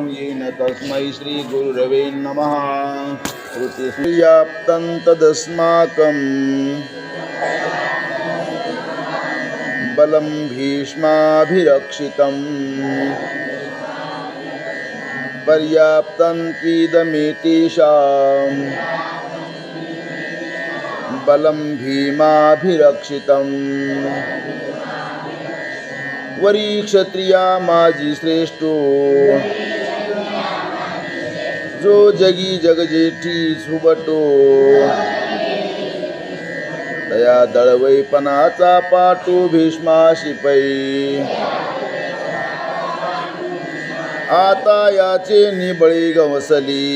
येन तस्मै श्री गुरुरवे नमः। श्रुतिस्याप्तं तदस्माकं बलं भीष्माभिरक्षितं पर्याप्तं त्विदमेतेषां बलं भीमाभिरक्षितम्। वरी क्षत्रिया माजी श्रेष्ठो जो जगी जगजेठी सुबटो दया दळवैपणाचा पाटू भीष्माशी पै आता याचे निबळी गवसली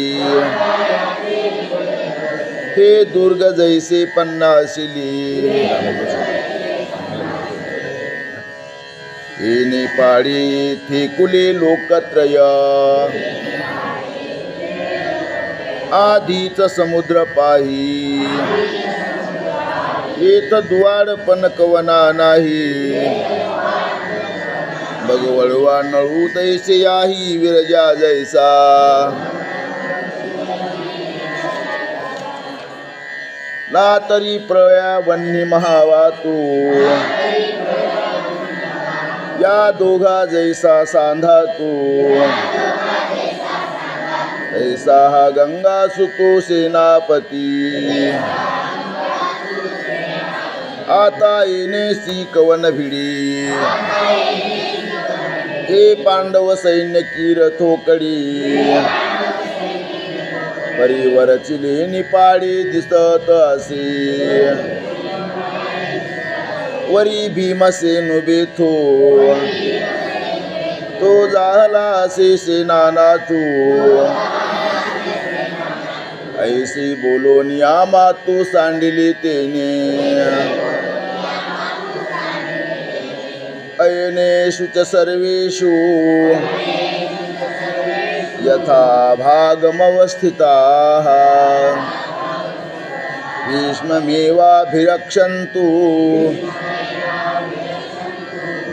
हे दुर्ग जैसे पन्नासिली येणे पाळी थेकुले लोकत्रय आधीच समुद्र पाही येत दुवाड पण कवना नाही भगवळवा नळू तैसे याही विरजा जैसा ना तरी प्रया वन्नी महावातू या दोघा जैसा सांधा तू ऐसा हा गंगा सुतो सेनापती आता येणेसी कवन भिडी हे पांडव सैन्य कीर थोकडी परिवर चिले निपाडी दिसत असे वरी भीमसेनु बेथो तो जाहला असे सेनाना तू ऐसी बोलोनिया मातू सांडिली तेने अयनेषु च सर्वेषु यथा भागमवस्थिताः भीष्ममेवाभिरक्षन्तु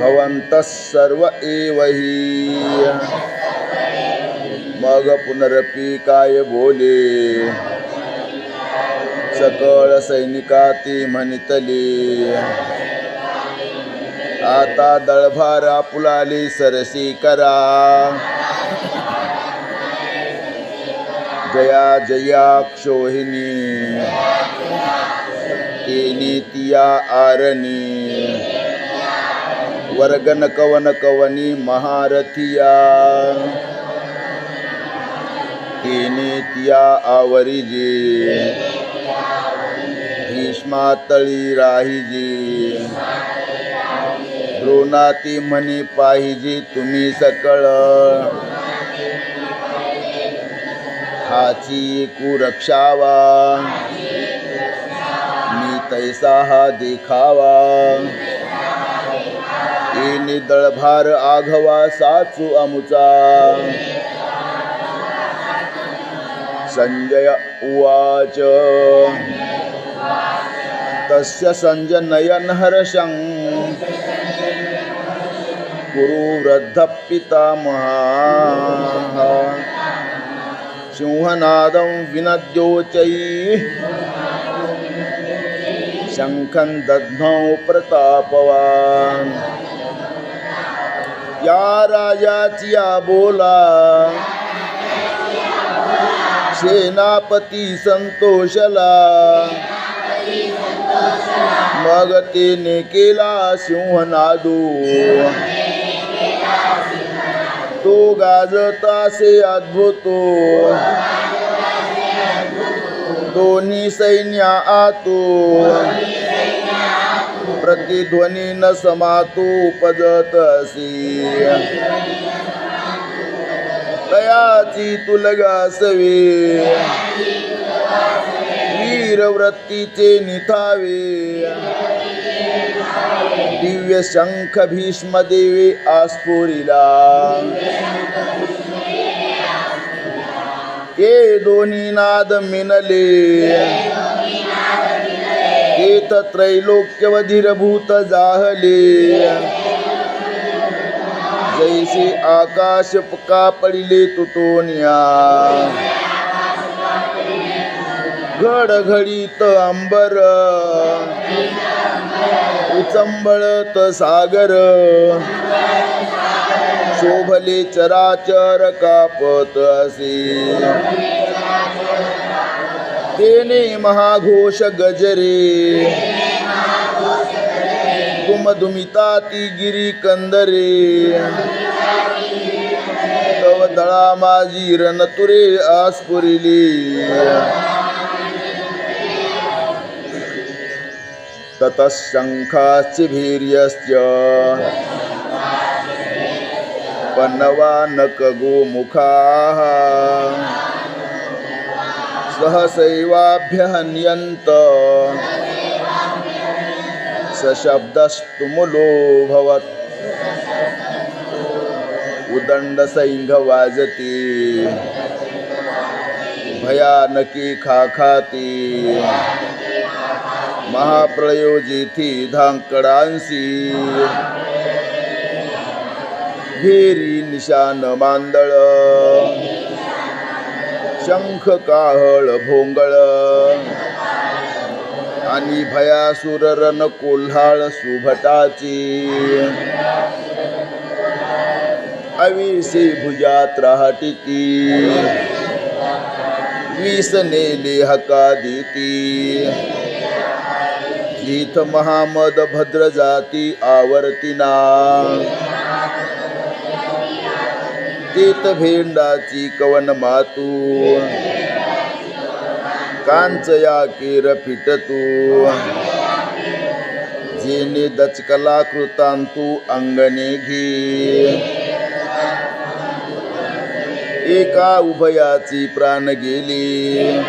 भवन्तः सर्व एव हि। मग पुनरपी काय बोले सकळ सैनिकाती म्हणितले आता दळभार आपुलाले सरसी करा जया जया क्षोहिणी तेने तिया आरणी वर्गन कवन कवनी महारथिया तेने तिया आवरिजे भीष्मा तळी राहिजे द्रोणाती म्हणे पाहिजे तुम्ही सकळ हाची एकू रक्षावा मी तैसा हा देखावा येणे दळभार आघवा साचू अमुचा संजय उवाच तस्य संजनयन हर्षं कुरु वृद्ध पितामहः सिंहनादं विनद्योच्चैः शंखं दध्नौ प्रतापवान् या राजाची बोला सेनापती संतोषला मग तेने केला सिंहनादू तो गाजतासे अद्भुतो दोन्ही सैन्य आतो प्रतिध्वनी न समातो उपजत असी तयाची तुलगासवे वीरवृत्तीचे निथावे दिव्य शंख भीष्मदेवे आस्फुरिला के दोन्ही नाद मिनले केत त्रैलोक्यवधीरभूत जाहले जैसे आकाश का पडिले तुटोनिया घडघडीत अंबर उचंबळत सागर शोभले चराचर कापत असे तेने महाघोष गजरे दुमदुमिताती गिरी कंदरे तव दळा माझी रणतुरे आस्फुरिली ततशंखाश्चिभीर्यश्च पन्नवानक गोमुखाः सहसैवाभ्यहन्यन्त सशब्दस्तुमुलोऽभवत् उदण्डसैंघ वाजते भयानकी खाखाती महाप्रळयो जेथे धांकडांसी घेरी निशान मांदळ शंख काहळ भोंगळ आणि भयासुर रण कोल्हाळ सुभटाची अविसे भुजात राहटिती विसनेले हका देती जिथ महामद भद्र जाती आवर्तिना तेत भेंडाची कवन मातू कांचया केर फिटतू जेने दचकला कृतांतू अंगणे घे एका उभयाची प्राण गेली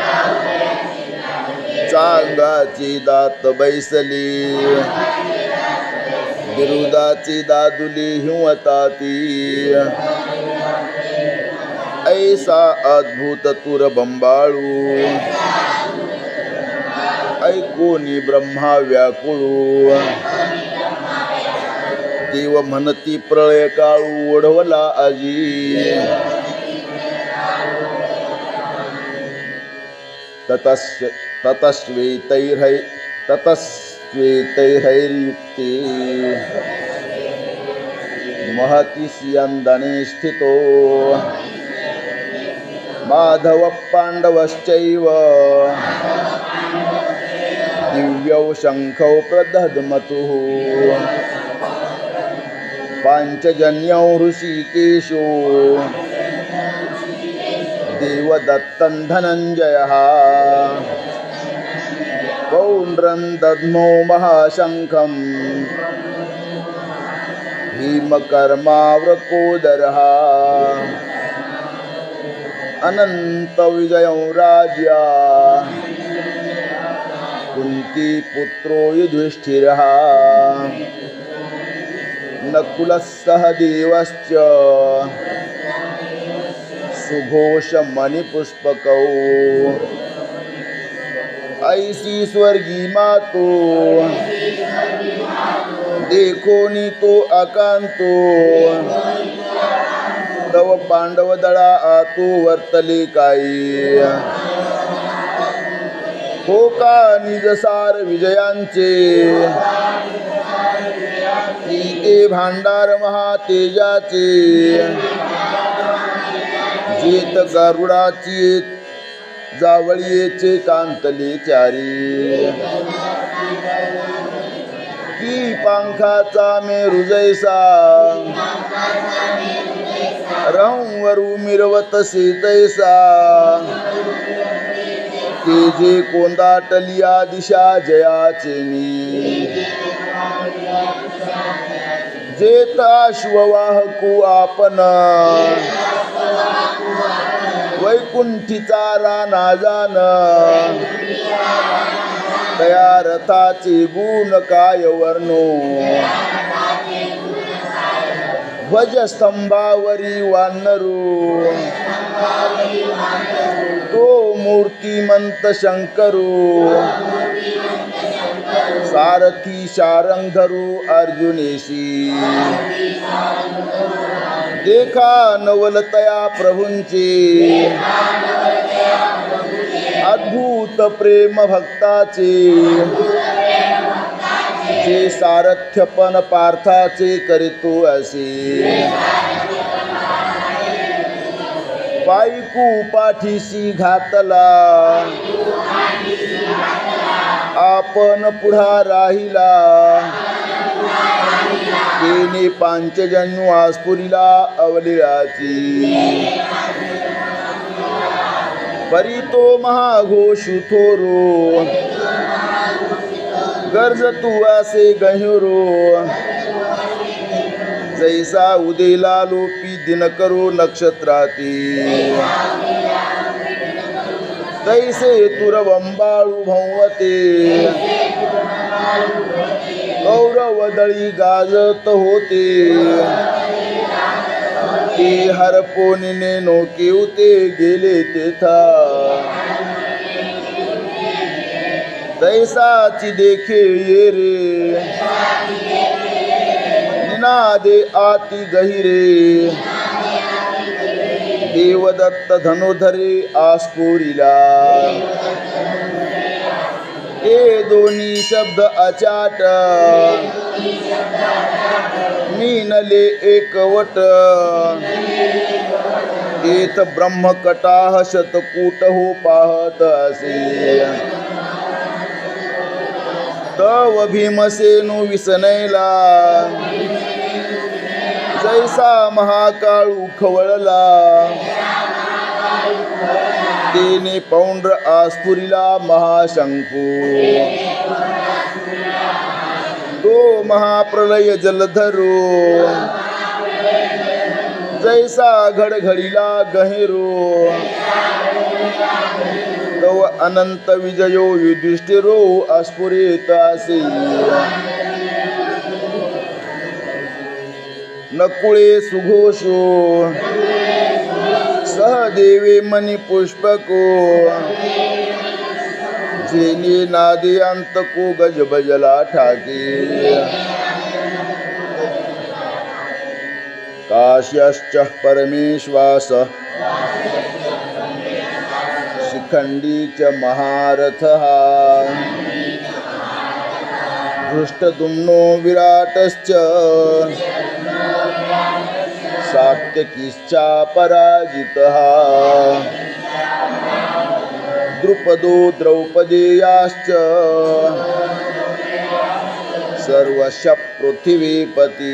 चांगाची दात बैसली बिरुदाची दादुली हिंवताती ऐसा अद्भुत तुर बंबाळू ऐकोनी ब्रह्मा व्याकुळू देव म्हणती प्रळय काळू ओढवला आजी ततस्वेतैर्युक्ते महति स्यन्दने स्थितो माधव पाण्डवश्चैव दिव्यौ शङ्खौ प्रदध्मतुः पाञ्चजन्यौ ऋषिकेशो देवदत्तं धनञ्जयः पौण्ड्रं दद्मो महाशङ्खं भीमकर्मावृकोदरः अनन्तविजयं राज्या कुन्तीपुत्रो युधिष्ठिरः नकुलः सहदेवश्च सुघोषमणिपुष्पकौ ऐसी स्वर्गी मातो देखो नी तो अकांतो तव पांडव दळा आतो वर्तले काही हो का निजसार विजयांचे ते भांडार महातेजाचे जेत गरुडाची जावळीचे कांतले चारी की पंखाचा मेरू जैसा रहंवरू मिरवत तैसा ते जे कोंदाटलिया दिशा जयाचे जेत अश्ववाहकू आपण वैकुंठीचा राना जान तया रथाचे गुण काय वर्णो ध्वजस्तंभावरी वानरू तो मूर्तिमंत शंकरू सारथी शारंग धरू अर्जुनेशी देखा नवलतया प्रभूंचे अद्भुत प्रेम भक्ताचे जे सारथ्यपण पार्थाचे करीतो असे पायकू पाठीशी घातला आपण पुढा राहिला तेने पांचजन्य आस्फुरिला अवलिळाची परी तो महाघोषु थोरो गर्ज तू असे गहिरो जैसा उदेला लोपी दिन करो नक्षत्राती तैसे तुरवंबाळू भंवते कौरव दळी गाजत होते ते हरपोनीने नोकेवते गेले तेथा तैसाची देखे ये रे निनादे आती गहिरे देवदत्त धनुधरे आस्फुरिला हे दोन्ही शब्द अचाट मीनले एकवट तेथ ब्रह्मकटाह शतकूट हो पाहत असे तव भीमसेनु विसनैला जैसा महाकाळू खवळला तेने पौंड्र आस्फुरिला महाशंकू तो महाप्रलय जलधरो जैसा घडघडीला गहेरो तव अनंत विजयो युधिष्ठिरो अस्फुरित असे नकुळे सुघोषो सहदेवे मनी पुष्पको जेने नादे अंतको गजबजला ठाके काश्यश्च परमेश्वास शिखंडी च महारथः धृष्टद्युम्नो विराटश्च सात्यकीश्च पराजितः द्रुपदो द्रौपदेयाश्च सर्वस्य पृथिवीपति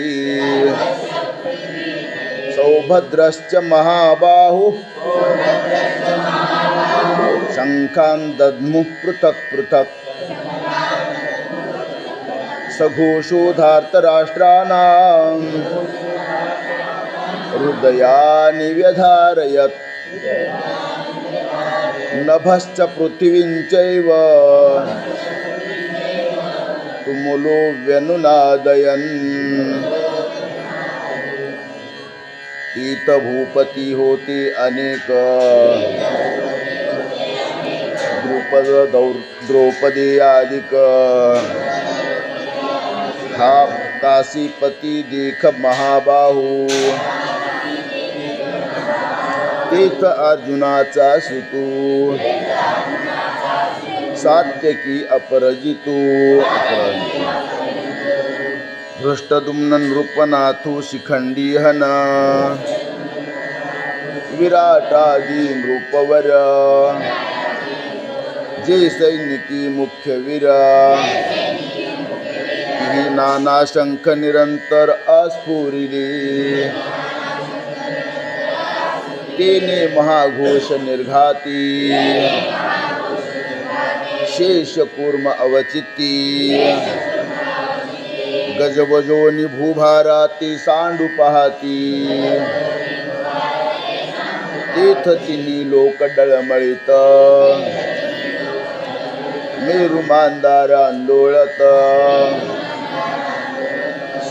सौभद्रश्च महाबाहुः शङ्खान् दद्मुः पृथक् पृथक् सघोषो धार्तराष्ट्राणां हृदयानि व्यधारयत् नभश्च पृथिवीं चैव तुमुलो व्यनुनादयन् तीत भूपती होते अनेक द्रौपदी आदिक हा काशीपती देख महाबाहू तेथ अर्जुनाचा सुतू सात्यकी अपराजितो धृष्टद्युम्न नृपनाथो शिखंडी हन विराटादी नृपवर जे सैनिकी मुख्य वीर ही नाना शंख निरंतर अस्फुरिले तेने महाघोष निर्घाती शेष कूर्म अवचिती गजबजोनी भूभाराती सांडू पाहती तेथ तिनी लोक डळमळीत मेरू मांदार आंदोळत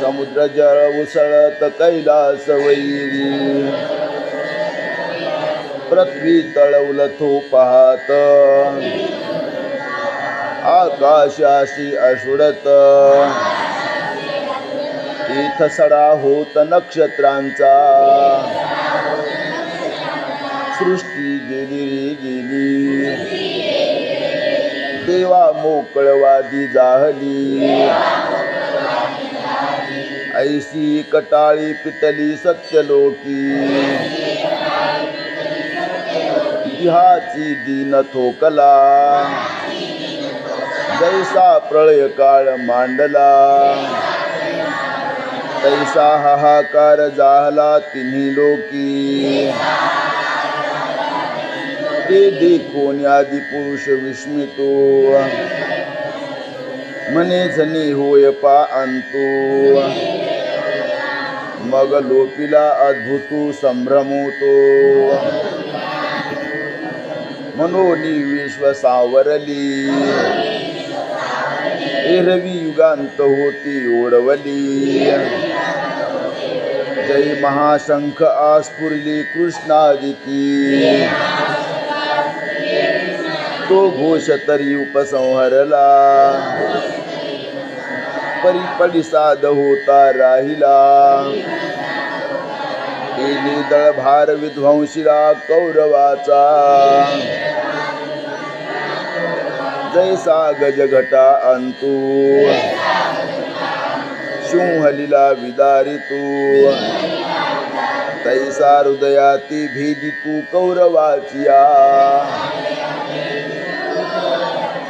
समुद्र जळ उसळत कैलास वैरी पृथ्वी तळवलथो पाहत आकाशाशी अशुडत इथ सडा होत नक्षत्रांचा सृष्टी गेली रे गेली देवा मोकळवादी जाहली ऐसी कटाळी पिटली सत्यलोकी ह्याची दीन थोकला जैसा प्रळय काळ मांडला तैसा हाहाकार जाहला तिन्ही लोकी ते देखून आदि पुरुष विस्मितो मने जनी होय पा अंतू मग लोपिला अद्भुतू संभ्रमतो मनोनी विश्व सावरली एरवी युगांत होती ओढवली जय महाशंख आस्फुरली कृष्णादिकी तो घोष तरी उपसंहरला परिपडिसाद होता राहिला केली दळभार विध्वंशीला कौरवाचा जैसा गजघटा अंतू शृंहलीला विदारितू तैसा हृदयाती भेदितू कौरवाचिया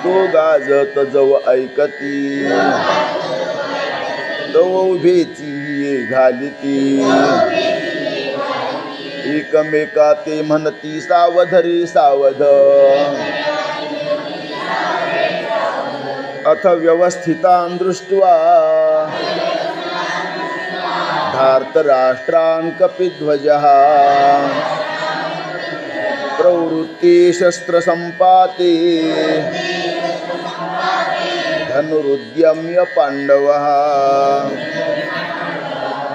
तो गाजत जव ऐकती तव उभेची घालिती एकमेका ते म्हणती सावध रे सावध अथ व्यवस्थितान् दृष्ट्वा धार्तराष्ट्रान् कपिध्वजः प्रवृत्ति शस्त्रसम्पाते धनुरुद्यम्य पाण्डवः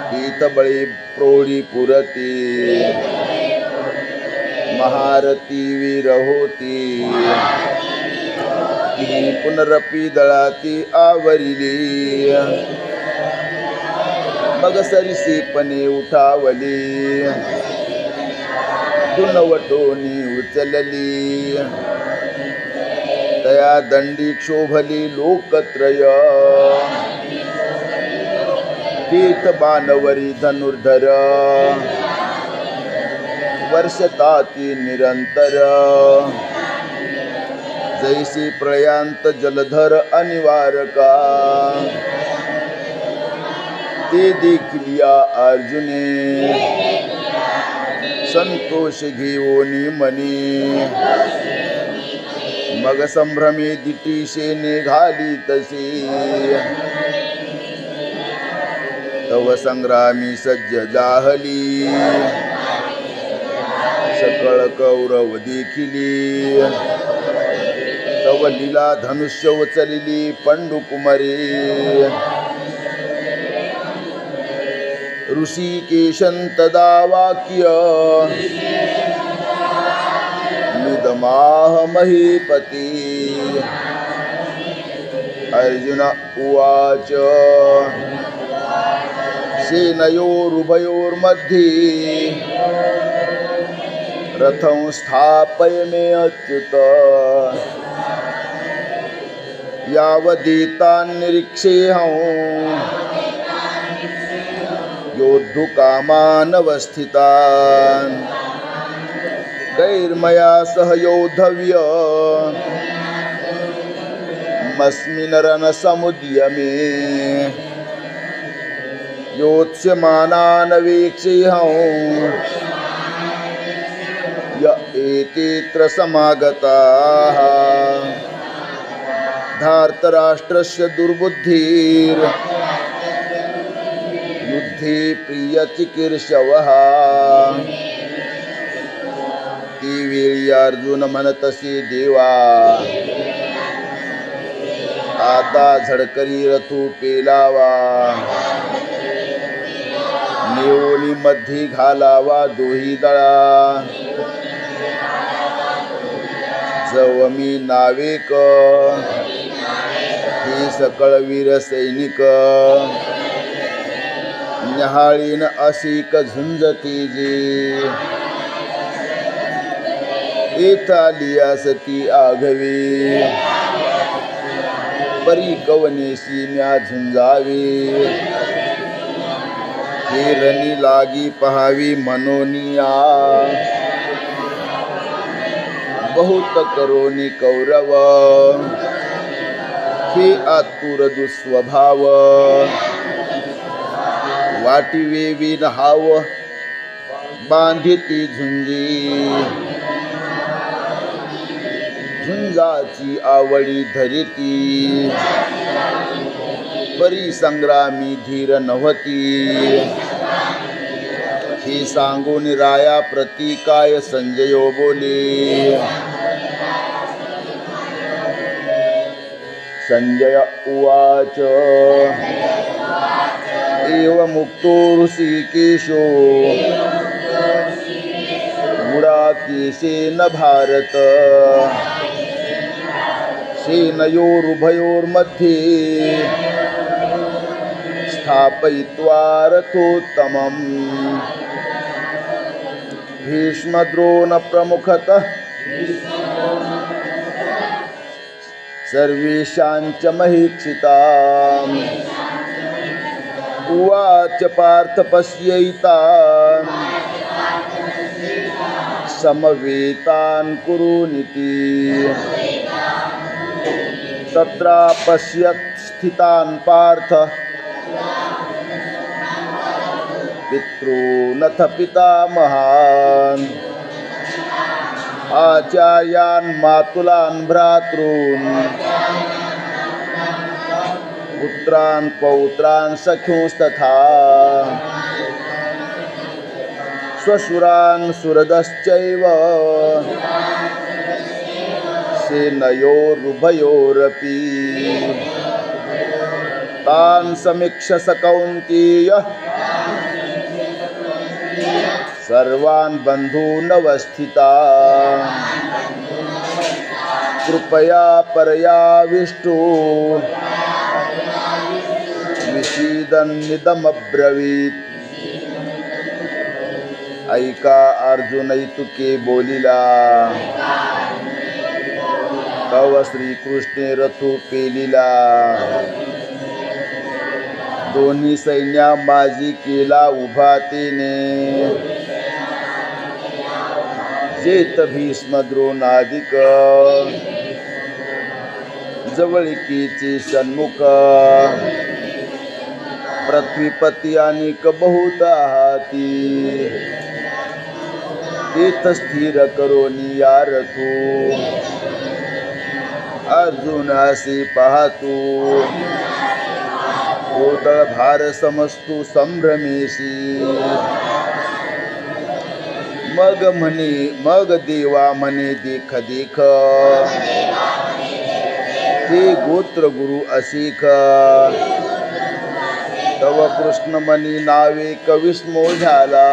पीतबळे प्रौढी पुरती महारथी वीरहोती पुनरपि दळाती आवरिली मग सरिसेपणे उठावली दुनवटोनी उचलली तया दंडी क्षोभली लोकत्रय तीर्थ बाणवरी धनुर्धर वर्षताती निरंतर जैसी प्रयांत जलधर अनिवारका ते देखील या अर्जुने संतोष घेऊनी मनी मग संभ्रमे दिटीशे निघाली तसे तव संग्रामी सज्ज जाहली सकळ कौरव देखिली तव लीला धनुष्य उचलिली पंडुकुमारी ऋषिकेशन तदा वाक्य निदमाह महीपती अर्जुन उवाच सेनयोरुभयोर्मध्ये रथं स्थापय मे अच्युत यावदेतान् निरीक्षेऽहं योद्धुकामानवस्थितान् गैर्मया सह योद्धव्य मस्मिन् रणसमुद्यमे योत्स्यमानान् वीक्षेऽहं य एतेऽत्र समागताः धार्तराष्ट्रस्य दुर्बुद्धिर् युद्धे प्रियचिकीर्षवः ती वेळी अर्जुन म्हणतसे देवा आता झडकरी रथू पेलावा नेवली मध्ये घालावा दोही दळा जव मी नावेक हे सकळ वीर सैनिक न्याहाळीन असिक झुंजती जे एताली असती आघवे परी कवनेसी न्या झुंजावे हेरणी लागी पहावी मनोनिया बहुत करोनी कौरव हे आतुर दुस्वभाव वाटी वेवीन हाव बांधिती झुंजी झुंजाची आवडी धरिती परी संग्रामी धीर नव्हती हे सांगून राया प्रती काय संजयो बोले संजय उवाच एव मुक्तो ऋषिकेशो गुडाकेशेन भारत सेनयोरुभयोर्मध्ये स्थापयित्वा रथोत्तमम् भीष्मद्रोण प्रमुखतः सर्वेषांच महीक्षिताम् उवाच पार्थ पश्यैतान् समवेतान् कुरुनिति तत्रा पश्यत् स्थितान् पार्थ पितॄनथ पितामहान् आचार्यान् मातुलान् भ्रातॄन् पुत्रान् पौत्रान् सख्योस्तथा स्वशुरान् सुहृदश्चैव सेनयोरुभयोरपि तान् समीक्ष्य स कौन्तेयः सर्वान् बन्धूनवस्थितान् कृपया परयाविष्टो विषीदन्निदमब्रवीत् ऐका अर्जुनैतुके बोलिला तव श्रीकृष्णे रथो पेलिला दोन्ही सैन्या माझी केला उभा तेने जेत भीष्म द्रोणादिक जवळिकीचे सन्मुख पृथ्वीपती अनेक बहुत हाती तेथ स्थिर करोनी या रथो अर्जुन असे पाहतो कोदळ भार समस्तू संभ्रमेशी मग देवा म्हणे देख देख हे गोत्र गुरु अशिख तव कृष्ण मनी नावे कविस्मो झाला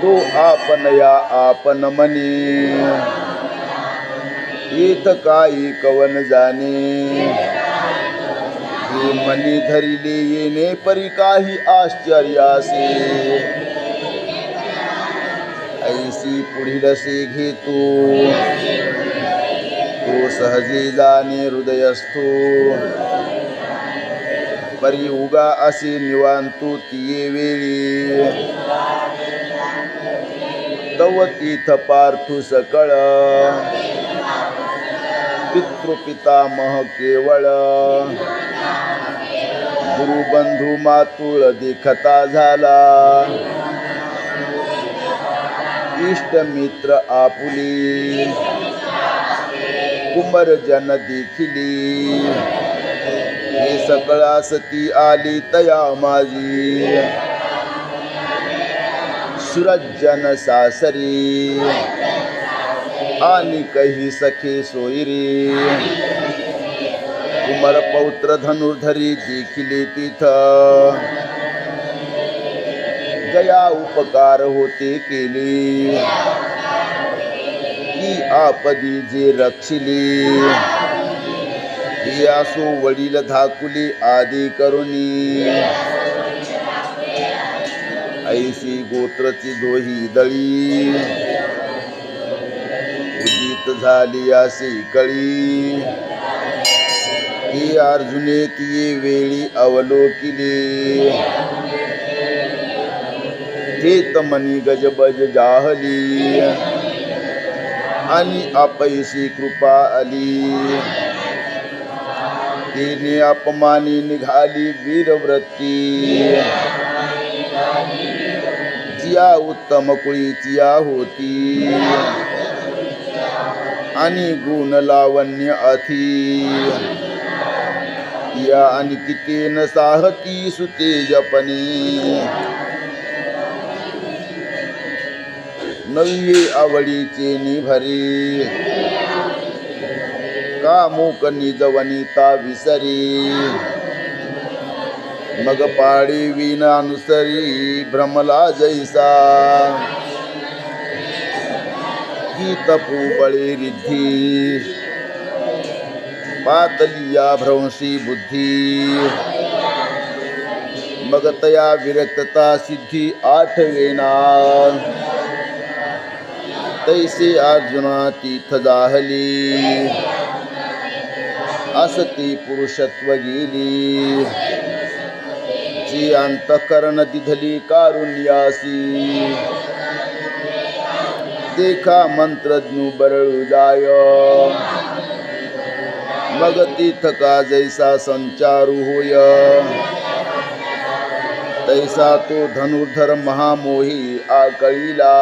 तो आपण या आपण मनी येथ काही कवन जाणे हे मनी धरिले येणे परी काही आश्चर्यासे ऐसी पुढील से घेतो तो सहजे जाणे हृदयस्थो परी उगा असे निवांतू तिये वेळी तव तीथ पार्थू सकळ पितृपितामह केवळ गुरुबंधू मातुळ देखता झाला इष्टमित्र आपुली कुमर जन देखिली हे सकळा सती आली तया माझी सुरजन सासरी आणि कही सखे सोयरी कुमार पौत्र धनुर्धरी देखिले तिथ जया उपकार होते केले की आपदी जे रक्षिली ही यासो वडील धाकुली आदी करुणी ऐसी गोत्रची दोही दळी उदित झाली असे कळी ती अर्जुने ती वेळी अवलोकिले ते मनी गजबज जाहली आणि अपैशी कृपा आली तिने अपमानी निघाली वीरवृत्ती जिया उत्तम कुळी जिया होती आणि गुण लावण्य अथी या आणि कितेन साहती सुतेजपणे नव्हे आवडीचे निभरी का मूक निजवनिता विसरी मग पाडी विन अनुसरी भ्रमला जैसा की तपू बळी रिद्धी पातलिया भ्रंशी बुद्धी मग तया विरक्तता सिद्धी आठवेना तैसे अर्जुना तीर्थ जाहली असती पुरुषत्व गेली जी अंतकरण दिधली कारुण्यासी देखा मंत्रज्ञू बरळू जाय मग तीर्थ का जैसा संचारू होय तैसा तो धनुर्धर महामोही आकळीला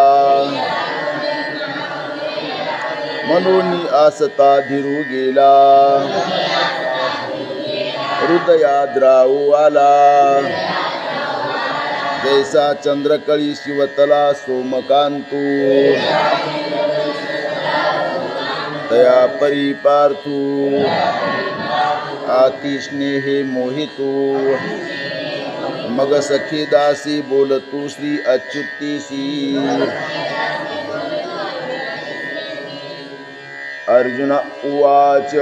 मनोनी आसता धिरू गेला हृदयाद्राऊ आला जैसा चंद्रकळी शिवतला सोमकांतू तया परिपार्थू आतिस्नेहे मोहितू मग सखी दासी बोलतू श्री अच्युतीसी अर्जुन उवाच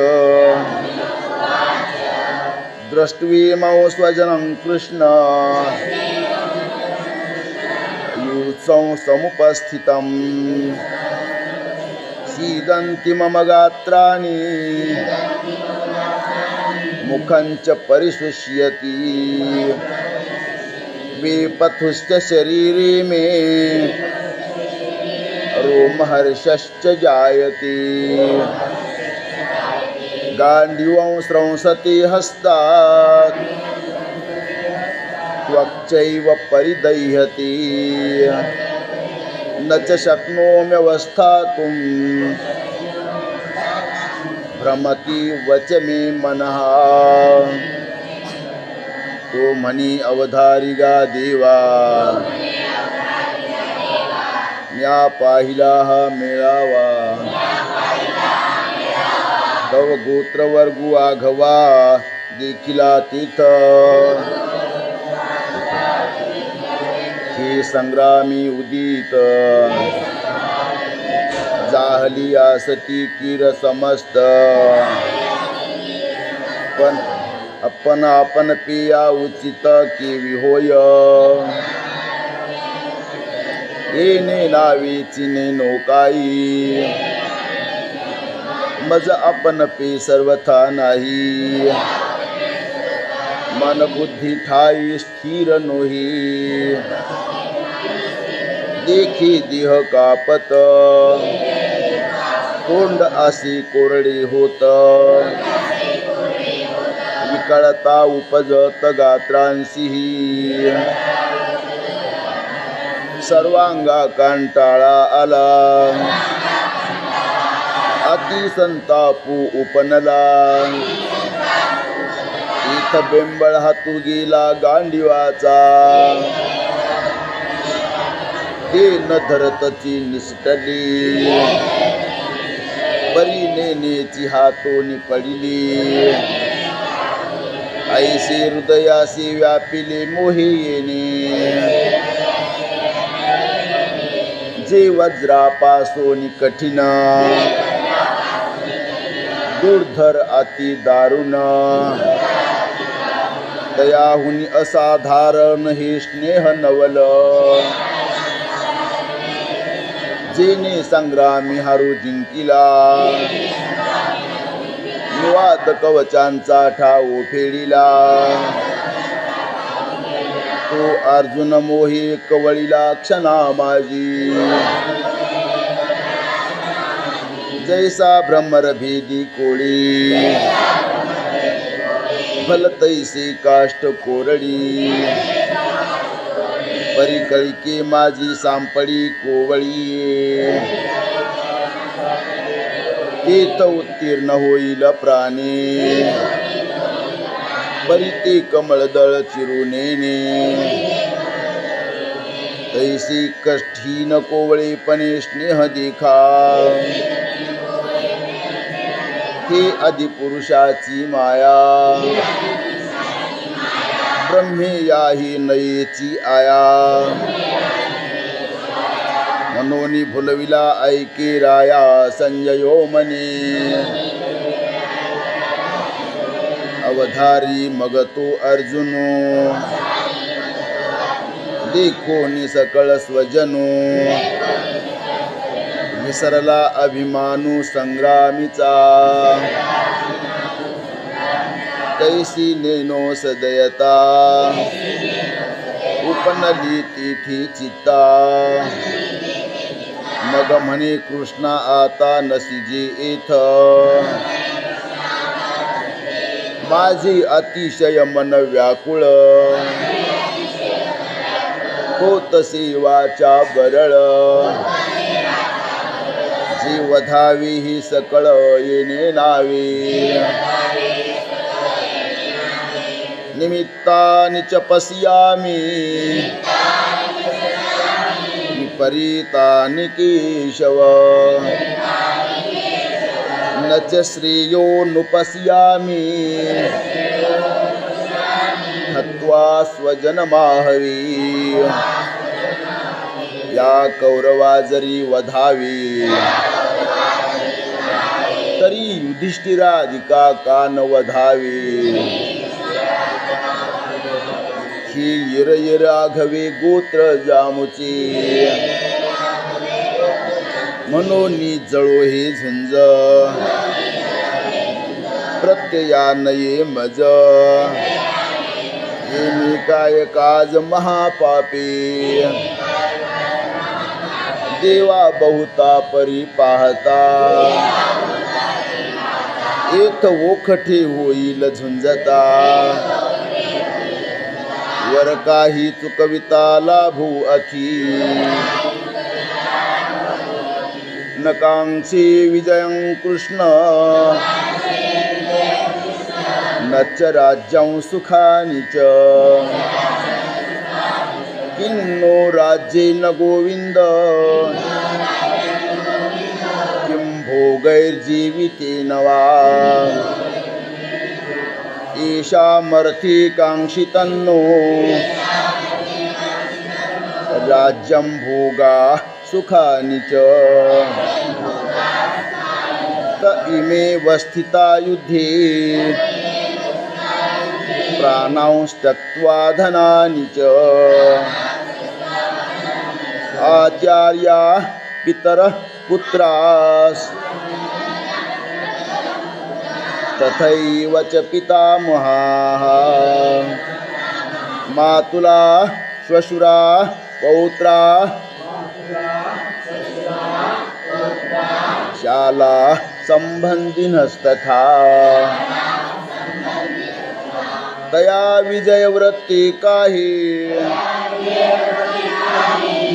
द्रष्ट्वेमौ स्वजनं कृष्ण युत्सं समुपस्थितं सीदन्ति मम गात्राणि मुखं च परिशुष्यति वेपथुश्च शरीरे मे रोमहर्षश्च जायते गाण्डीवं स्रंसते हस्तात् त्वक्चैव परिदह्यते न च शक्नोम्यवस्थातुं भ्रमति वच मे मनः तो म्हणी अवधारिगा देवा म्या पाहिला हा मेळावा तव गोत्रवर्गू आघवा देखिला तीर्थ हे संग्रामी उदित जाहली आसती किर समस्त पण आपण पिया उचित केवी होय येणे नावी चिने नोकाई मज आपण पे सर्वथा नाही मन बुद्धी ठाई स्थिर नोही देखी देह कापत तोंड असे कोरडे होत विकळता उपजत गात्रांशी सर्वांगा कंटाळा आला अति संतापू उपनला इथ बेंबळ हातू गेला गांडीवाचा ते न धरतची निसटली परी नेनेची हातोनी पडली ऐसे हृदयासी व्यापिले मोही येणे जे वज्रापासोनी कठीण दुर्धर अति दारुण दयाहुनी असाधारण हे स्नेह नवल जेने संग्रामी हारू जिंकिला निवाद कवचांचा ठाऊ फेडिला तो अर्जुन मोही कवळीला क्षणा माझी जैसा भ्रमर भेदी कोळी फल तैसे काष्ट कोरडी परिकळिके माझी सांपडी कोवळी तेथ उत्तीर्ण होईल प्राणी परिते कमळदळ चिरुनेने तैसी कष्टीन कोवळेपणे स्नेह देखा हे आदिपुरुषाची माया ब्रह्मेयाही नयेची आया मनोनी भुलविला ऐके राया संजयो मने अवधारी मग तो अर्जुनो देखो निसकळ स्वजनो विसरला अभिमानू संग्रामीचा कैसी नेनो सदयता उपनली तिथी चित्ता मग म्हणे कृष्णा आता नसिजे येथ माझी अतिशय मन व्याकुळ होत सेवाच्या बरळ जीवधावी ही सकळ येणे नावे निमित्तानि च पश्यामि विपरीतानि केशव न च श्रेयो नुपश्यामि हत्वा स्वजनमाहवी या कौरवा जरी वधावी तरी युधिष्ठिराधिका का न वधावी ही येर आघवे गोत्र जामुचे मनोनी जळो हे झुंज प्रत्ययानये मज हे काय काज महापापी देवा बहुता परी पाहता येथ ओखटे होईल झुंजता वर काही चुकविता लाभू अखी नकांक्षी विजयं कृष्ण नच राज्यं सुखानि च किन्नो राज्येन गोविंद किं भोगैर्जीवितेन वा येषामर्थी कांक्षितन्नो राज्यं भोगा सुखानि च त इमेव स्थिता युद्धे प्राणांस्तक्त्वा धनानि च आचार्या पितरः पुत्रास् तथैव च पितामहाः मातुला श्वशुरा पौत्रा शाला संबंधिनस्तथा तया विजयवृत्ती काही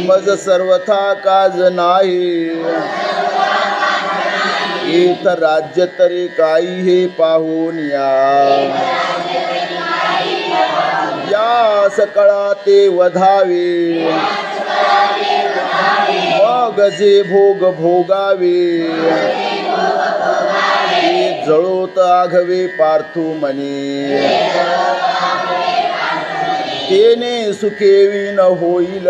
मज सर्वथा काज नाही इथ राज्य तरी काही हे पाहून या सकळा ते वधावे मग जे भोग भोगावे ते जळोत आघवे पार्थू म्हणे तेने सुखेविन होईल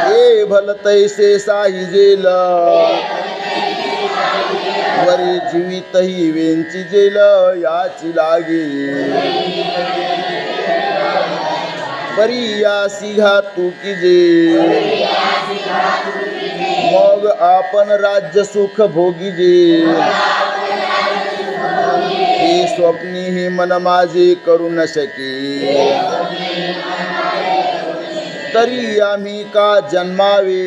हे भल तैसे साहिजेल वरी जीवित ही वेंची जेल याची लागे परी यासी घातू की जे मग आपण राज्य सुख भोगी जे हे स्वप्नी हे मन माझे करू न शके तरी आम्ही का जन्मावे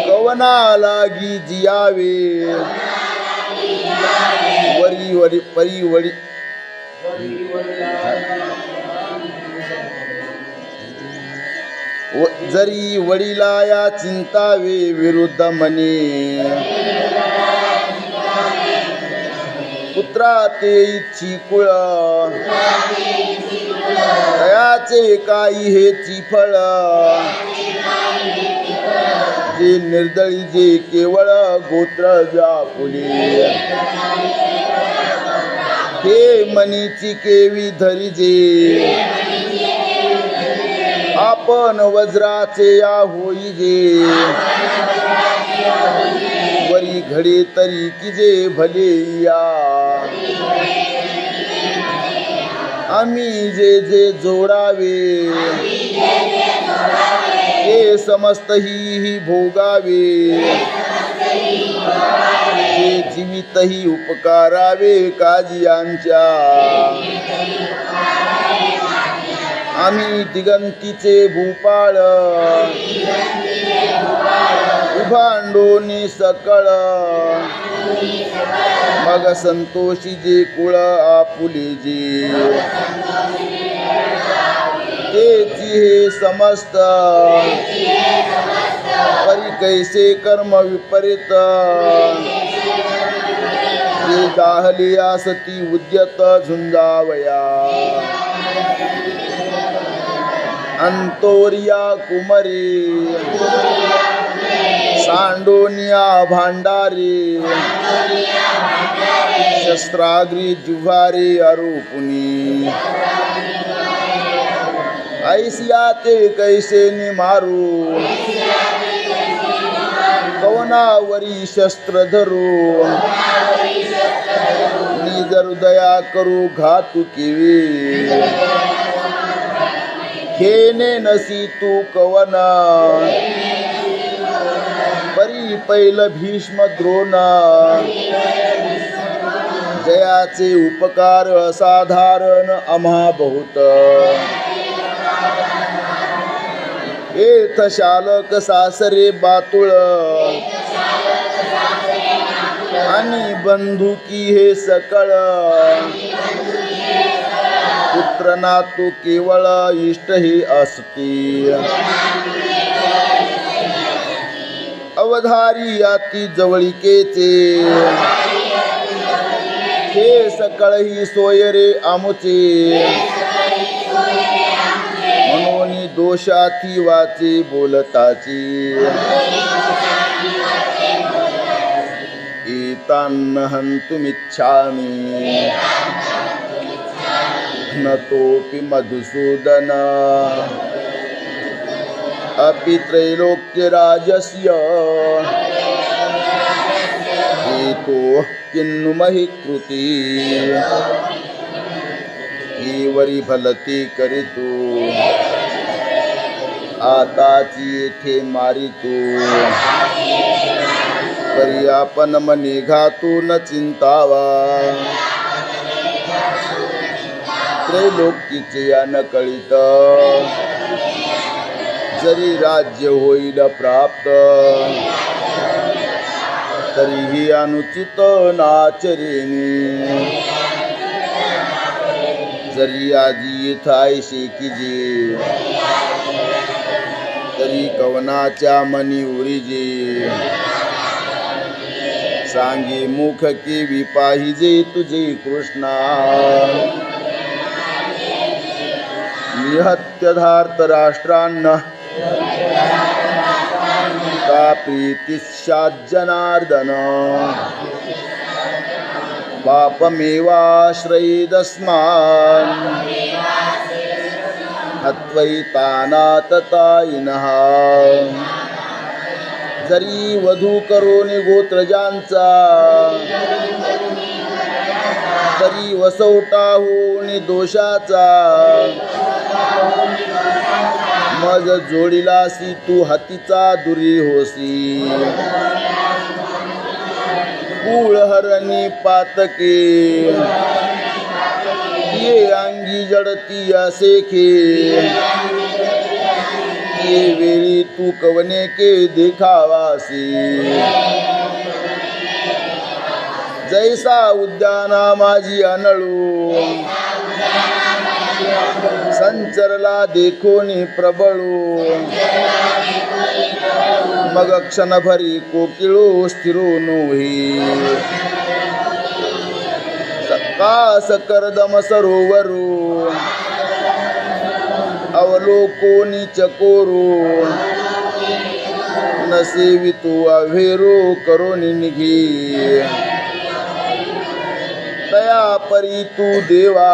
कवना लागी जियावे वरी वरी परी वरी जरी वडिला या चिंतावे विरुद्ध मने पुत्रा ते इच्छी कुळ दयाचे काही हे चिफळ जे निर्दळी जे केवळ गोत्र व्यापुले हे मनीची केवी धरी जे आपण वज्राचे या होई जे वरी घडे तरी की जे भले या आम्ही जे जे जोडावे ते समस्त ही भोगावे जे जीवितही उपकारावे काजियांच्या आम्ही दिगंतीचे भूपाळ उभांडोनी सकळ मग संतोषी जे कुळ आपुले जे तेची हे समस्त परी कैसे कर्म विपरीत जे दाहले आसती उद्यत झुंजावया अंतोरिया कुमरी सांडोनिया भांडारी शस्त्राग्री जुव्हारी आरोपुनी ऐसिया ते कैसे नि मारू कवनावरी शस्त्र धरू निज हृदया करू घातू किवी खेने नसी तू कवन परी पैल भीष्म द्रोण जयाचे उपकार असाधारण आम्हा बहुत एथ शालक सासरे बातुळ आणि बंधुकी हे सकळ पुत्र नातू केवळ इष्ट ही असती अवधारी याती जवळिकेचे हे सकळ ही सोय रे आमुचे म्हणून दोषाती वाचे बोलताची एतान्न हंतुमिच्छामि न तोपि मधुसूदन अपि त्रैलोक्यराजस्य हेतो किन्नु महि कृती वरी भलती करीतू आताची येथे मारितू परी आपण मनी घातू न चिंतावा त्रैलोकीचे या न कळित जरी राज्य होईल प्राप्त तरीही अनुचित नाचरेने जरी आजी थायशे की जे तरी कवनाच्या मनी उरीजे सांगे मुख के विपाहिजे तुझे कृष्णा निहत्यधार्त राष्ट्रान्न का प्रीतिस्यात् जनार्दन पापमेवाश्रयेदस्मान् हत्वैतानाततायिनः जरी वधू करोनी गोत्रजांचा तरी वसवटा होऊन दोषाचा मज जोडिलासी तू हातीचा दुरी होसी कुळहरणी पातके ये अंगी जडती असेखे ये वेळी तू कवने के देखावासी जैसा उद्याना माझी अनळू संचरला देखोनी प्रबळू मग क्षणभरी कोकिळू स्थिरो नोही कास करदम सरोवरू अवलोकोनी चकोरू नसेवितू अभेरो करोनी निघी तया परी तू देवा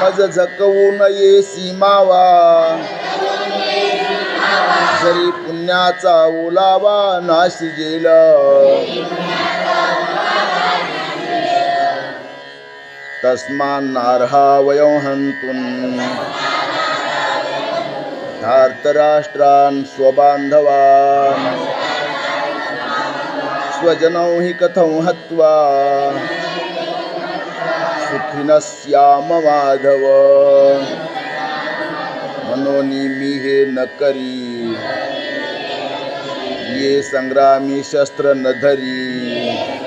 मज झकवू नये सीमावा जरी पुण्याचा ओलावा नाशी गेला तस्मान्नार्हा वयं हन्तुं धार्तराष्ट्रान् स्वबान्धवान् स्वजनौ हि कथं हत्वा सुखिनः स्याम माधव मनोनिमी हे न करी ये संग्रामी शस्त्र न धरी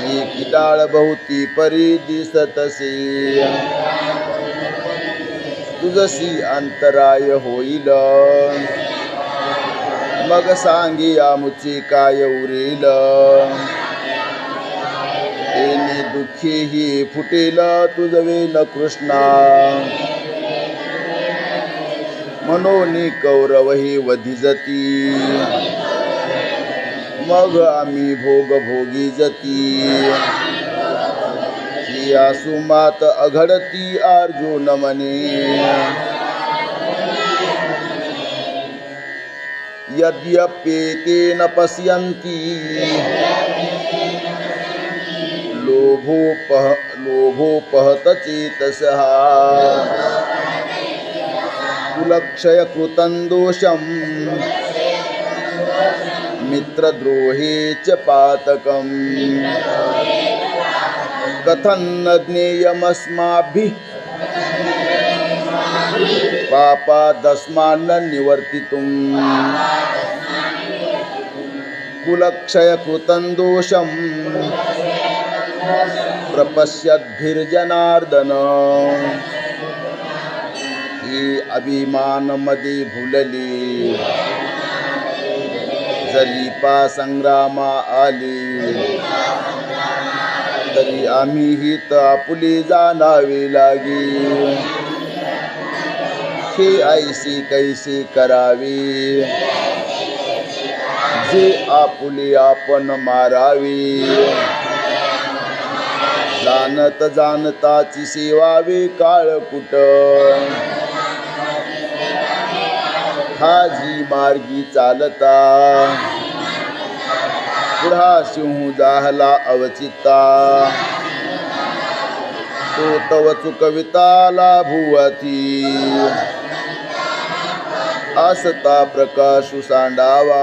ही किडाळ बहुती परी दिसतसे तुझसी अंतराय होईल मग सांगी आमुची काय उरेल येणे दुःखी ही फुटेल तुझवे न कृष्णा मनोनी कौरवही वधिजती मग आम्ही भोग भोगी जती ही आसुमात अघडती अर्जुन मने यद्यप्येतेन पश्यन्ति लोभोपहत चेतसः कुलक्षय कृतं दोषं मित्रद्रोहे च पातकम् कथं न ज्ञेयमस्माभिः पापादस्मान्न निवर्तितुं कुलक्षय कृतं दोषं प्रपश्यद्भिर्जनार्दन ही अभिमानमध्ये भुलली जरी पा संग्रामा आली तरी आम्ही हित आपुली जाणावी लागी हे ऐसी कैसी करावी जे आपुली आपण मारावी जाणत जाणताची सेवावे काळकुट हाजी मार्गी चालता पुढा सिंह जाहला अवचिता तो तव चुकविताला भुवती असता प्रकाशु सांडावा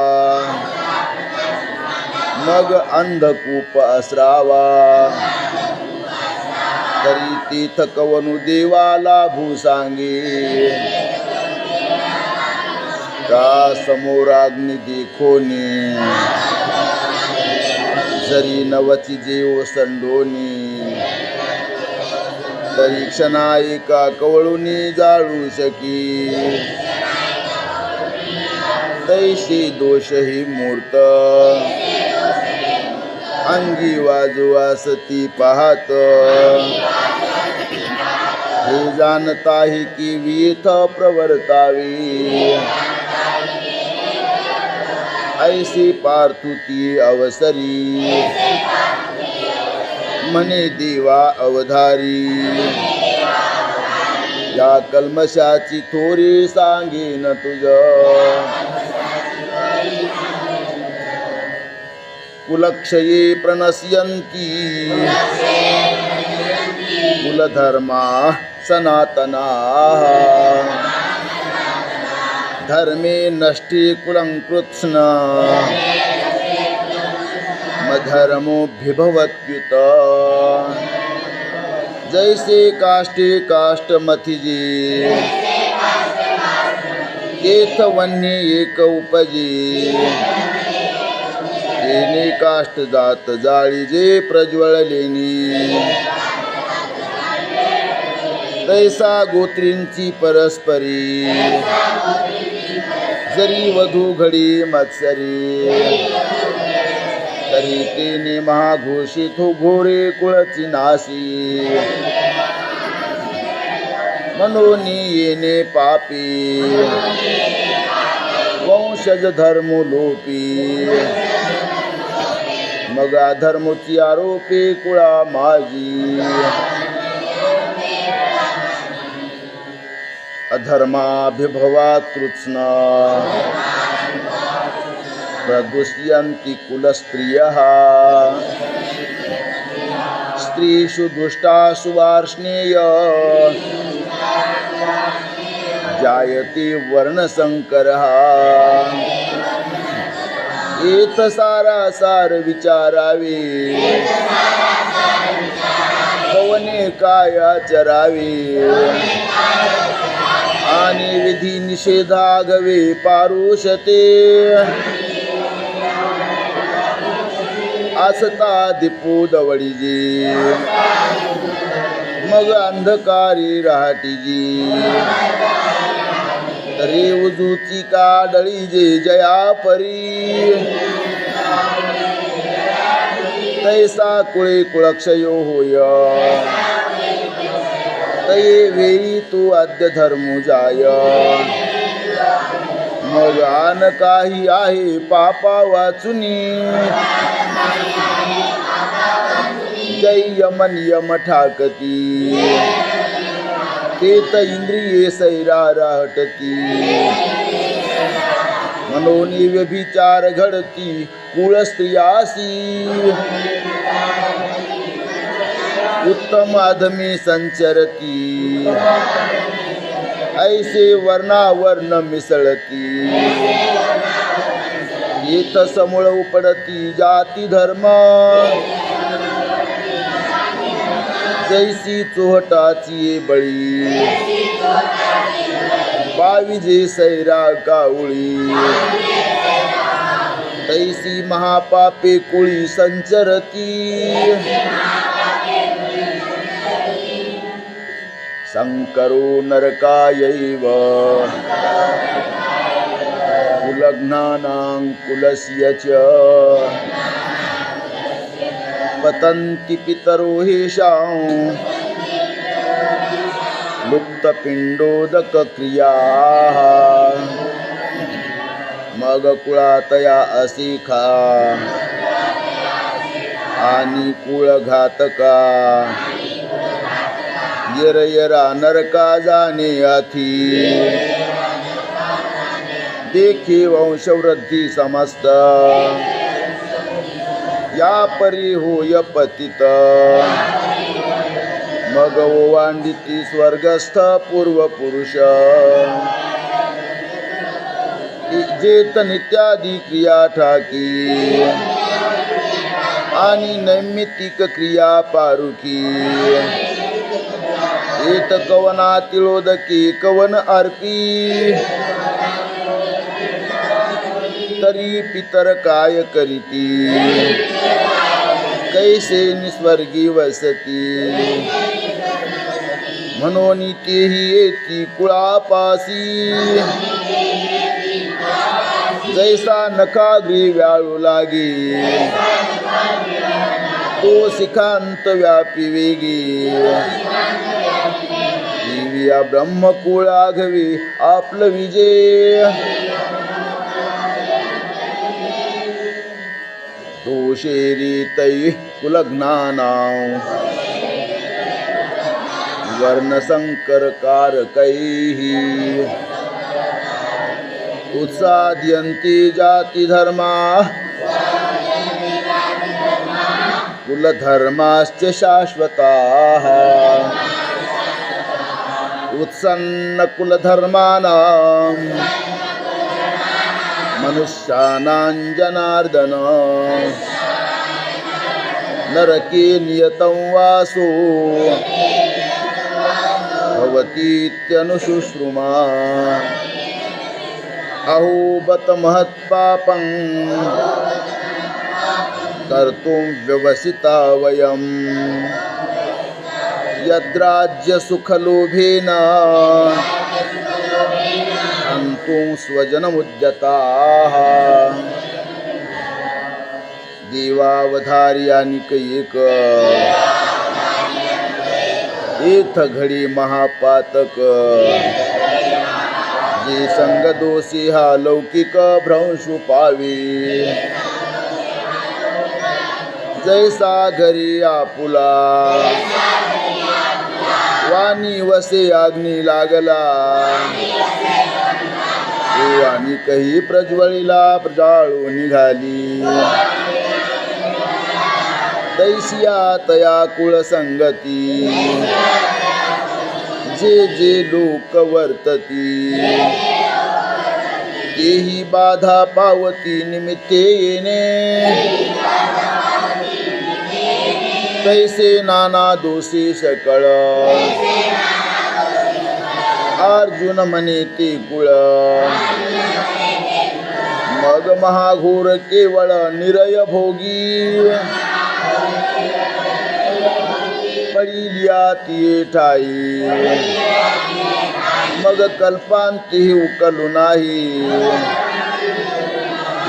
मग अंधकूप असरावा तरी तीथ कवनु देवाला भूसांगे का समोराग्नि देखोनी जरी नवची जेव संडोनी तरी क्षणाएका कवळुनी जाळू शकी तैशी दोषही मूर्त अंगी वाजवासती पाहत हे जाणताही की विथ प्रवर्तावी ऐसी पार्थुती अवसरी म्हणे देवा अवधारी या कल्मशाची थोरी सांगेन तुझ कुलक्षये प्रणश्यन्ति कुलधर्मा सनातनाः धर्मे नष्टे कुलं कृत्स्न मधर्मोऽभ्युभवत्युत जैसे काष्ठे काष्ठमथिजे तेथ वन्ये एक उपजे तेने काष्ठ जात जाळीजे प्रज्वळलेनी तैसा गोत्रींची परस्परी जरी वधू घडी मत्सरी तरी तेने महाघोषित हो घोरे कुळची नाशी मनोनी येणे पापी वंशज धर्म लोपी मग अधर्मची आरोपी कुळा माझी अधर्माभिभवात् कृत्स्न प्रदुष्यन्ति कुलस्त्रियः स्त्रीषु दुष्टासु वार्ष्णेय जायते वर्णसंकरः एत सारासार विचारावे पवने काय आचरावे आणि विधी निषेधागवे पारुषते आसता दीपो दवडीजी मग अंधकारी राहटीजी तरी उजूची काडळी जे जया परी तैसा कुळे कुळक्षयो होय तै वेळी तू आद्य धर्मू जाय मग आन काही आहे पापा वाचुनी जय यमन यम ठाकती तेत इंद्रिये सैरा राहटती मनोनी व्यभिचार घडती कुळस्त्रियासी उत्तम अधमी संचरती ऐसे वर्णावर्ण मिसळती येत समूळ उपडती जाती धर्म जैसी चोहटाची बळी बाविजे सैरा कावळी तैसी महापापे कुळी संचरती संकरो नरकायैव कुलघ्नानां कुलस्य च पतन्ति पितरो हेषां लुप्तपिंडोदक क्रियाः मग कुळातया असिखा आणि कुळघातका येरा नरका जाणे अथी देखी वंशवृद्धी समस्त या परी होय पतित मग ओवांडिती स्वर्गस्थ पूर्व पुरुष जेत नित्यादी क्रिया ठाकी आणि नैमित्तिक क्रिया पारुखी एत कवना तिलोदकी कवन अर्पी तरी पितर काय करीती कैसे निस्वर्गी वसती म्हणून तेही येती कुळापासी जैसा नखाग्री व्याळू लागी तो शिखांत व्यापी वेगी दिव्या ब्रह्मकुळाघवी आपलं विजय दोषेरी तै कुलघ्नानां वर्णसंकरकारकैः उत्साद्यन्ति जातिधर्माः कुलधर्माश्च शाश्वताः उत्सन्नकुलधर्माणां मनुष्याणां जनार्दन नरके नियतं वासो भवतीत्यनुशुश्रुमा अहो बत महत्पापं कर्तुं व्यवसिता वयं यद्राज्यसुखलोभेन हन्तुं स्वजनमुद्यताः देवावधार्यानिक एक घडी महापातक जे संगदोषी हा लौकिक भ्रंशु पावी जैसा घरी आपुला वाणी वसे अग्नी लागला आणि काही प्रज्वलिला प्रजाळू निघाली तैसिया तया कुळ संगती जे जे लोक वर्तती तेही बाधा पावती निमित्ते येणे तैसे नाना दोषी सकळ अर्जुन म्हणे ते कुळ मग महाघोर केवळ निरय भोगी पडिलिया ती ठाई मग कल्पांती उकलू नाही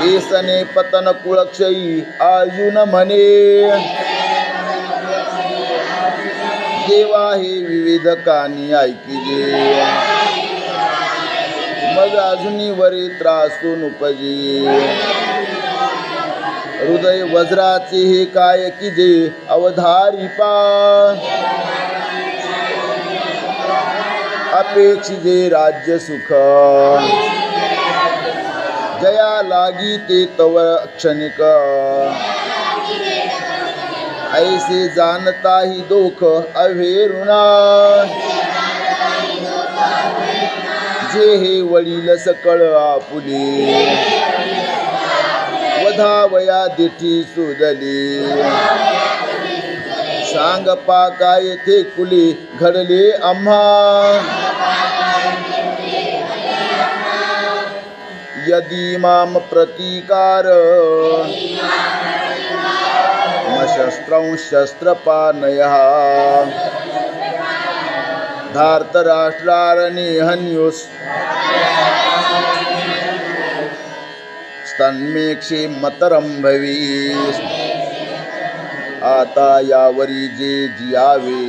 ऐसने पतन कुळक्षयी अर्जुन म्हणे देवा हे विविध कानी ऐकिले मग अजूनी वरी त्रासून उपजी हृदय वज्राचे हे काय की जे अवधारिपा अपेक्षिजे राज्य सुख जया लागी ते तव क्षणिक ऐसे जानता ही दोख अभेरुणा जे हे वडील सकळ आपुले वधावया दिठी सुदली सांग पाका येथे कुले घडले आम्हा यदि माम प्रतिकार शस्त्रं शस्त्रपानयः धार्तराष्ट्रारणे हन्युस् स्तन्मेक्षे मतरं भवीस् आता यावरी जे जियावे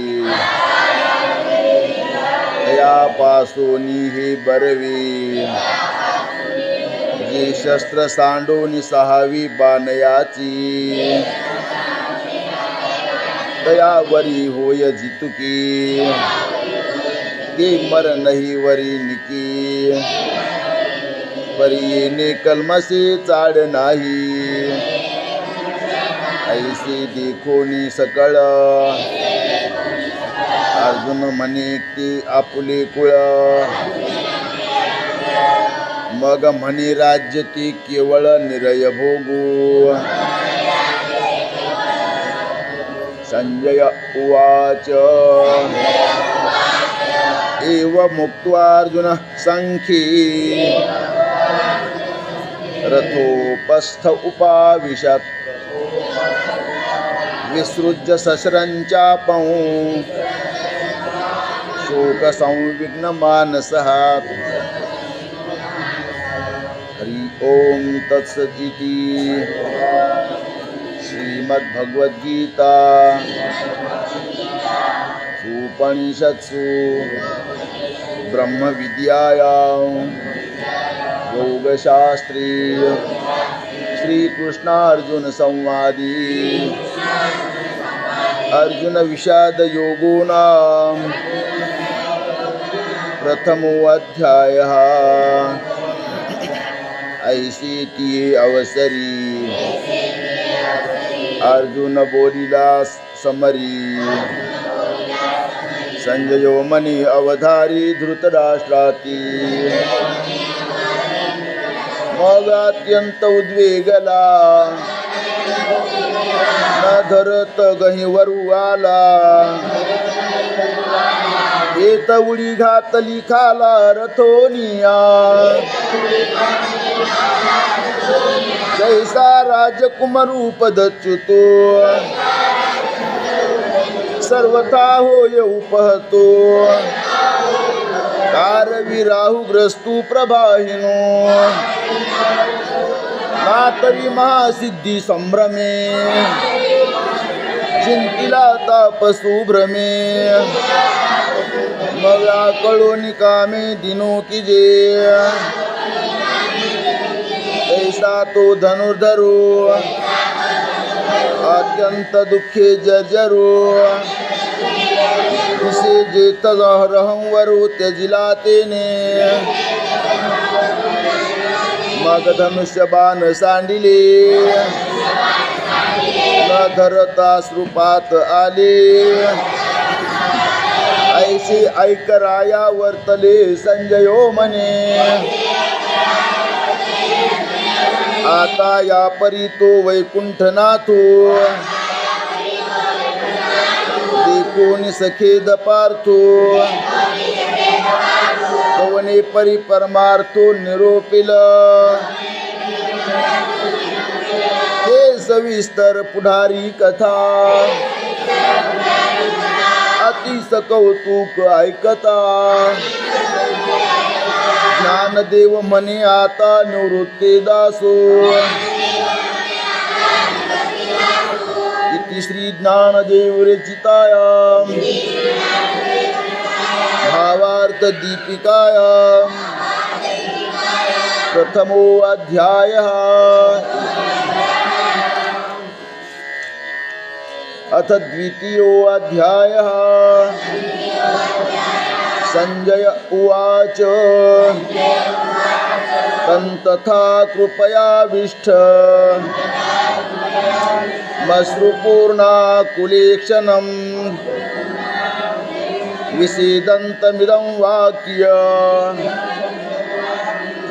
तया पासोनी हे बरवे जे शस्त्र सांडोनी सहावी बाणयाची दयावरी होय जितुकी ते मर नाही वरी निकी परियेने कलमसे चाड नाही ऐसे देखोनी सकळ अर्जुन म्हणे ते आपुले कुळ मग म्हणे राज्य ते केवळ निरय भोगू संजय उवाच एव मुक्त्वार्जुन संख्ये रथोपस्थ उपाविशत् विसृज्य शस्त्रञ्चापं शोकसंविघ्नमानसः हरि ओम तत्सदिति श्रीमद्भगवद्गीता उपनिषत्सु ब्रह्मविद्यायां योगशास्त्रे श्रीकृष्णार्जुन संवादी अर्जुन विषाद योगो नाम प्रथमोऽध्यायः ऐशीति अवसरी अर्जुन बोलिला समरी संजयो मनी अवधारी धृतराष्ट्राती मग अत्यंत उद्वेगला न धरत गहिवरू आला येत उडी घातली खाला रथोनिया जैसा राजकुमारूप दच्युतो सर्वथा होय उपहतो कारवी राहुग्रस्तु प्रभाहिनो मातरी महासिद्धी संभ्रमे चिंतिला तापसु भ्रमे मग कळो निकामे दिनो की जे ऐसा तो धनुर्धरो अत्यंत दुःखे जर्जरो तिसे जेत रहंवरो त्यजिला तेने मग धनुष्य बाण सांडिले न धरता श्रुपात आले ऐसे ऐकराया वर्तले संजयो मने आता या परी तो वैकुंठनाथो देखोनि सखेद पार्थो पवने परी परमार्थो निरोपिल हे सविस्तर पुढारी कथा अतिश कौतुक ऐकता ज्ञानदेव मने आता निवृत्ते दासो इति श्री ज्ञानदेव रचितायां भावार्थ दीपिकायां प्रथमो अध्यायः अथ द्वितीयो अध्यायः संजय उवाच तथा कृपयाविष्ठ मश्रुपूर्णाकुलेक्षणं विषीदन्तमिदं वाक्य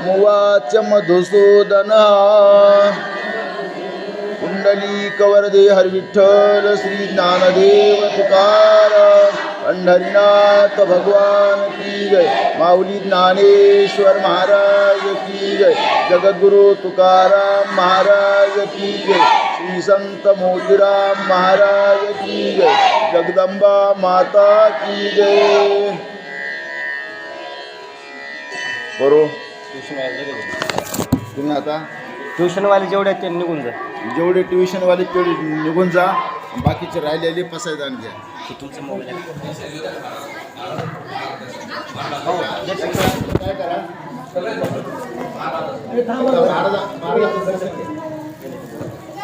मुवाच मधुसूदनः कुंडलीकवरदे हरिविठ्ठल श्री ज्ञानदेव तुकाराम पंढरीनाथ भगवान की जय। माऊली ज्ञानेश्वर महाराज की जय। जगद्गुरु तुकाराम महाराज की जय। श्री संत मोतीराम महाराज की जय। जगदंबा माता की जय। बरो तुम्ही आता ट्युशनवाले जेवढे आहेत ते निघून जा. जेवढे ट्युशनवाले तेवढे निघून जा. बाकीचे राहिलेले पसायदान घ्या. तुमचं मोबाईल काय करा